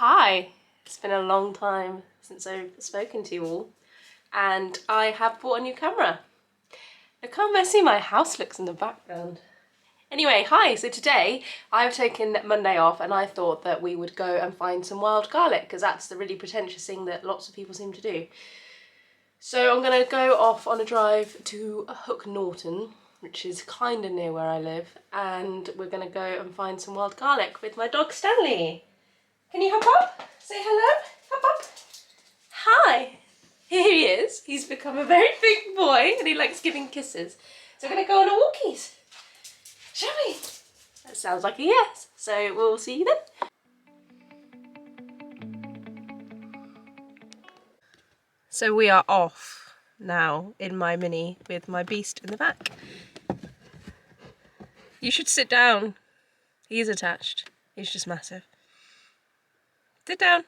Hi, it's been a long time since I've spoken to you all, and I have bought a new camera. Look how messy my house looks in the background. Anyway, hi, so today I've taken Monday off and I thought that we would go and find some wild garlic because that's the really pretentious thing that lots of people seem to do. So I'm going to go off on a drive to Hook Norton, which is kind of near where I live, and we're going to go and find some wild garlic with my dog Stanley. Can you hop up? Say hello? Hop up. Hi. Here he is. He's become a very big boy and he likes giving kisses. So we're going to go on a walkies. Shall we? That sounds like a yes. So we'll see you then. So we are off now in my Mini with my beast in the back. You should sit down. He's attached. He's just massive. Sit down.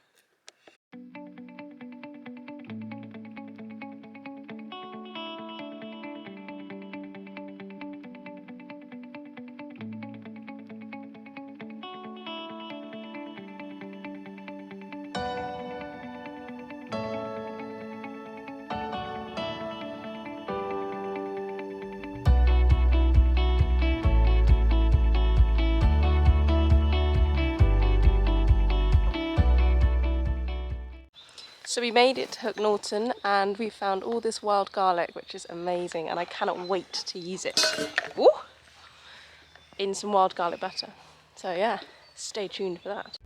So we made it to Hook Norton and we found all this wild garlic, which is amazing, and I cannot wait to use it. Ooh, in some wild garlic butter. So yeah, stay tuned for that.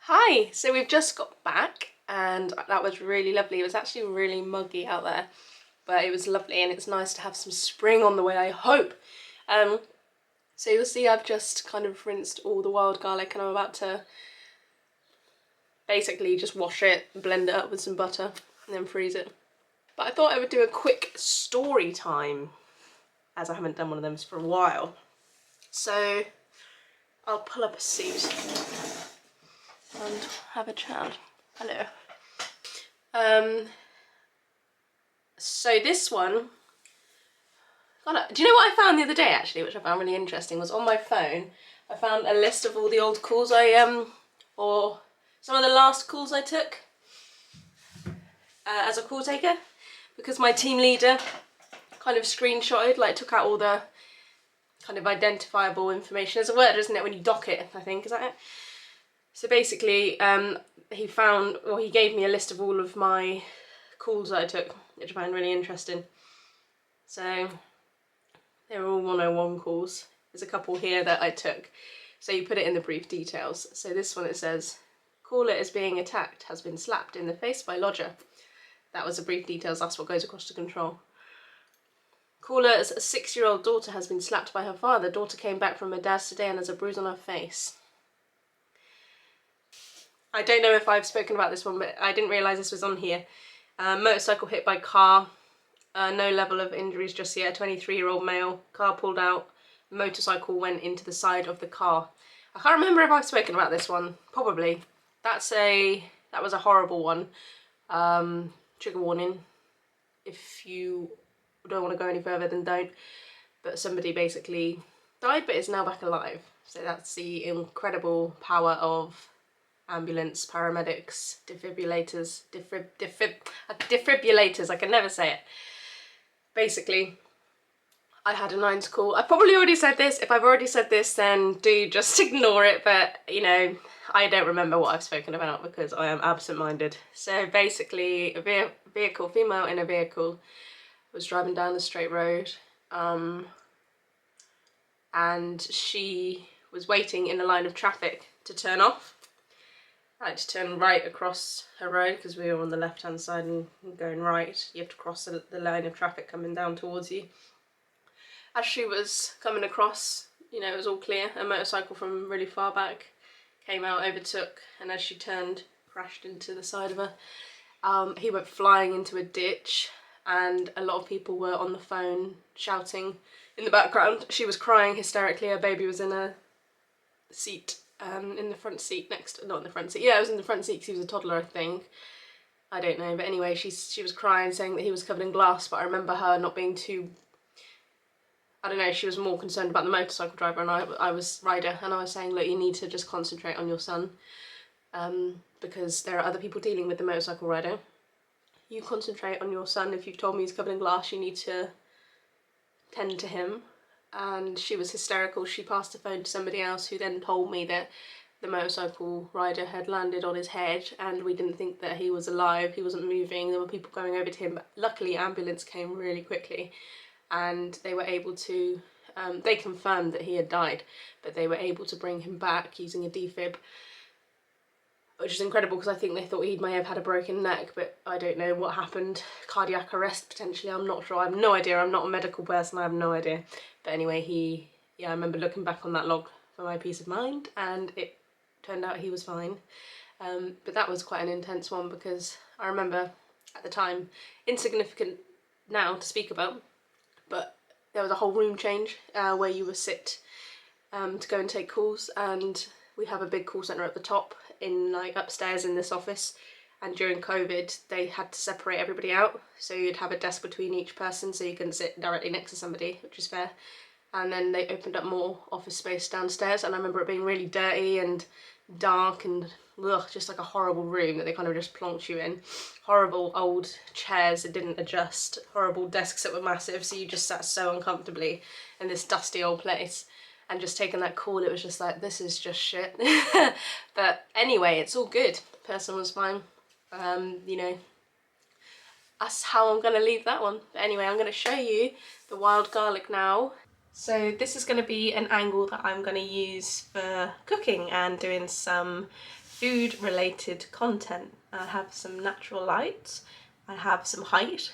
Hi, so we've just got back and that was really lovely. It was actually really muggy out there, but it was lovely and it's nice to have some spring on the way, I hope. So you'll see I've just kind of rinsed all the wild garlic and I'm about to basically just wash it, blend it up with some butter and then freeze it. But I thought I would do a quick story time as I haven't done one of them for a while. So I'll pull up a seat and have a chat. Hello. So this one, do you know what I found the other day actually, which I found really interesting, was on my phone I found a list of all the old calls or some of the last calls I took as a call taker, because my team leader kind of screenshotted, like took out all the kind of identifiable information. There's a word, isn't it, when you dock it, I think, is that it? So basically, he gave me a list of all of my calls that I took, which I found really interesting. So they were all 101 calls. There's a couple here that I took. So you put it in the brief details. So this one, it says, caller is being attacked, has been slapped in the face by lodger. That was the brief details, that's what goes across to control. Caller's 6-year-old daughter has been slapped by her father. Daughter came back from her dad's today and has a bruise on her face. I don't know if I've spoken about this one, but I didn't realise this was on here. Motorcycle hit by car, no level of injuries just yet. 23-year-old male, car pulled out, motorcycle went into the side of the car. I can't remember if I've spoken about this one, probably. That was a horrible one. Trigger warning, if you don't want to go any further then don't. But somebody basically died but is now back alive. So that's the incredible power of ambulance, paramedics, defibrillators, defibrillators, I can never say it. Basically, I had a 9 to call. I've probably already said this. If I've already said this, then do just ignore it, but you know, I don't remember what I've spoken about because I am absent-minded. So basically, a vehicle, female in a vehicle, was driving down the straight road, and she was waiting in the line of traffic to turn off. I had to turn right across her road because we were on the left hand side and going right. You have to cross the line of traffic coming down towards you. As she was coming across, you know, it was all clear. A motorcycle from really far back came out, overtook, and as she turned, crashed into the side of her. He went flying into a ditch, and a lot of people were on the phone shouting in the background. She was crying hysterically. Her baby was in a seat, in the front seat not in the front seat. Yeah, it was in the front seat because he was a toddler, I think. I don't know, but anyway, she was crying, saying that he was covered in glass. But I remember her not being too. I don't know. She was more concerned about the motorcycle driver, and I was rider, and I was saying, look, you need to just concentrate on your son. Because there are other people dealing with the motorcycle rider. You concentrate on your son. If you've told me he's covered in glass, you need to tend to him. And she was hysterical. She passed the phone to somebody else, who then told me that the motorcycle rider had landed on his head, and we didn't think that he was alive. He wasn't moving. There were people going over to him, but luckily ambulance came really quickly, and they were able to, they confirmed that he had died, but they were able to bring him back using a defib, which is incredible because I think they thought he may have had a broken neck, but I don't know what happened. Cardiac arrest potentially, I'm not sure. I have no idea. I'm not a medical person. I have no idea. But anyway, I remember looking back on that log for my peace of mind, and it turned out he was fine. But that was quite an intense one because I remember at the time, insignificant now to speak about, but there was a whole room change where you would sit to go and take calls, and we have a big call centre at the top in like upstairs in this office, and during COVID they had to separate everybody out, so you'd have a desk between each person so you couldn't sit directly next to somebody, which is fair. And then they opened up more office space downstairs, and I remember it being really dirty and dark and just like a horrible room that they kind of just plonked you in. Horrible old chairs that didn't adjust, horrible desks that were massive, so you just sat so uncomfortably in this dusty old place. And just taking that call, it was just like, this is just shit. But anyway, it's all good. The person was fine. You know, that's how I'm gonna leave that one. But anyway, I'm gonna show you the wild garlic now. So this is gonna be an angle that I'm gonna use for cooking and doing some food related content. I have some natural light, I have some height,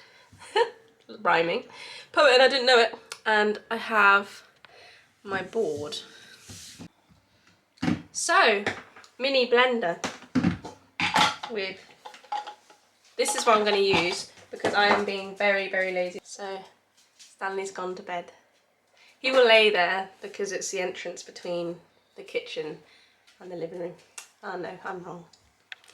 rhyming, poet and I didn't know it, and I have my board. So, mini blender with, this is what I'm going to use because I am being very, very lazy. So, Stanley's gone to bed. He will lay there because it's the entrance between the kitchen and the living room. Oh no, I'm wrong.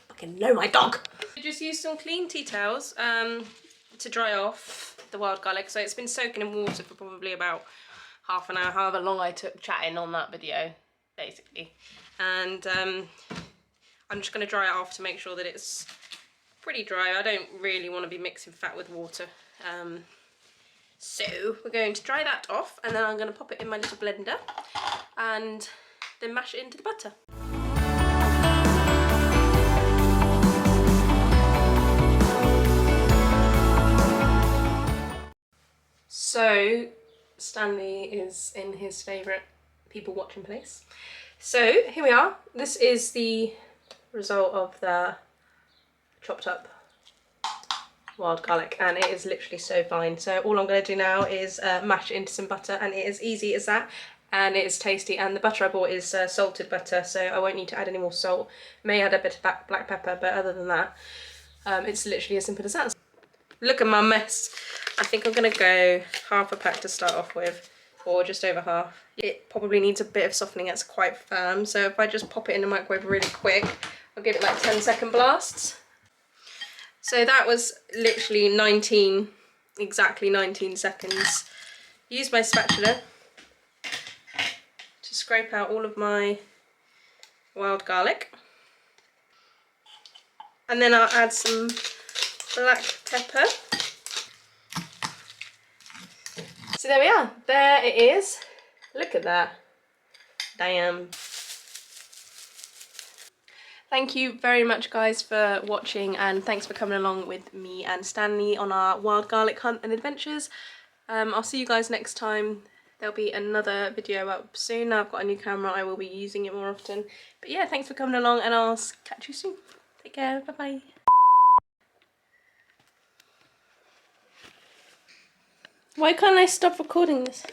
Fucking know my dog! I just used some clean tea towels to dry off the wild garlic. So it's been soaking in water for probably about half an hour, however long I took chatting on that video, basically. And I'm just going to dry it off to make sure that it's pretty dry. I don't really want to be mixing fat with water. So we're going to dry that off, and then I'm going to pop it in my little blender and then mash it into the butter. So Stanley is in his favourite people watching place. So here we are. This is the result of the chopped up wild garlic, and it is literally so fine. So all I'm going to do now is mash it into some butter, and it is easy as that, and it is tasty. And the butter I bought is salted butter, so I won't need to add any more salt. May add a bit of black pepper, but other than that, it's literally as simple as that. Look at my mess. I think I'm going to go half a pack to start off with, or just over half. It probably needs a bit of softening, it's quite firm, so if I just pop it in the microwave really quick, I'll give it like 10-second blasts. So that was literally exactly 19 seconds. Use my spatula to scrape out all of my wild garlic. And then I'll add some black pepper. So there we are, there it is. Look at that. Damn. Thank you very much guys for watching, and thanks for coming along with me and Stanley on our wild garlic hunt and adventures. I'll see you guys next time. There'll be another video up soon. Now I've got a new camera, I will be using it more often. But yeah, thanks for coming along, and I'll catch you soon. Take care, bye bye. Why can't I stop recording this?